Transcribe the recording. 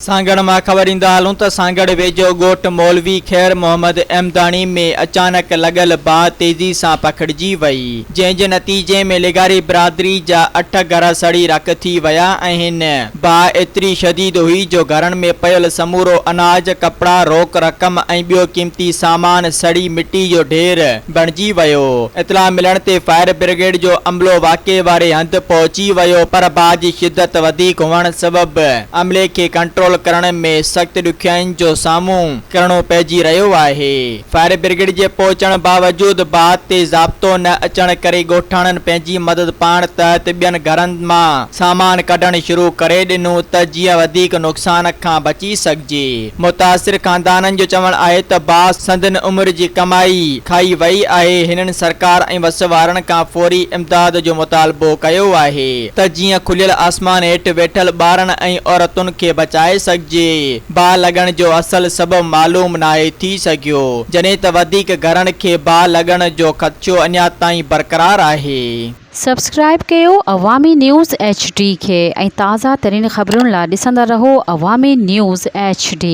सांगड़ मां ख़बर ईंदा हलूं त सांगड़ वेझो ॻोठ मौलवी ख़ैर मोहम्मद अहमदानी में अचानक लगल बाहि तेज़ी सां पखिड़िजी वई, जंहिं जे नतीजे में लिगारी बिरादरी जा 8 घर सड़ी रख थी विया आहिनि। बाहि एतिरी शदीद हुई जो घरनि में पियल समूरो अनाज, कपड़ा, रोक रक़म ऐं ॿियो क़ीमती सामान सड़ी मिटी जो ढेर बणिजी वियो। इतला मिलण ते फायर ब्रिगेड जो अमलो वाक़े वारे हंधि पहुची वियो, पर बाहि जी शिदत वधीक हुअण सबबि अमले खे कंट्रोल करण में सख्त ॾुखियाईनि जो साम्हूं करणो पइजी रहियो आहे। फायर ब्रिगेड जे पहुचण बावजूद बाहि ते ज़ाब्तो न अचण करे ॻोठाणनि पंहिंजी मदद पाण तहत ॿियनि घरनि मां सामान कढण शुरू करे ॾिनो त जीअं वधीक नुक़सान खां बची सघिजे। मुतासिर ख़ानदाननि जो चवणु आहे त बाहि संदनि उमिरि जी कमाई खाई वई आहे। हिननि सरकार ऐं वस वारनि खां फौरी इमदाद जो मुतालबो कयो आहे त जीअं खुलियल आसमान हेठि वेठल ॿारनि ऐं औरतुनि खे बचाए सघिजे। बाहि लॻण जो असल सबबु मालूम नाहे थी सघियो, जॾहिं त वधीक घरनि खे बाहि लॻण जो ख़दशो अञा ताईं बरक़रार आहे। सब्सक्राइब कयो अवामी न्यूज़ HD खे ऐं ताज़ा तरीन ख़बरुनि लाइ ॾिसंदा रहो अवामी न्यूज़ HD।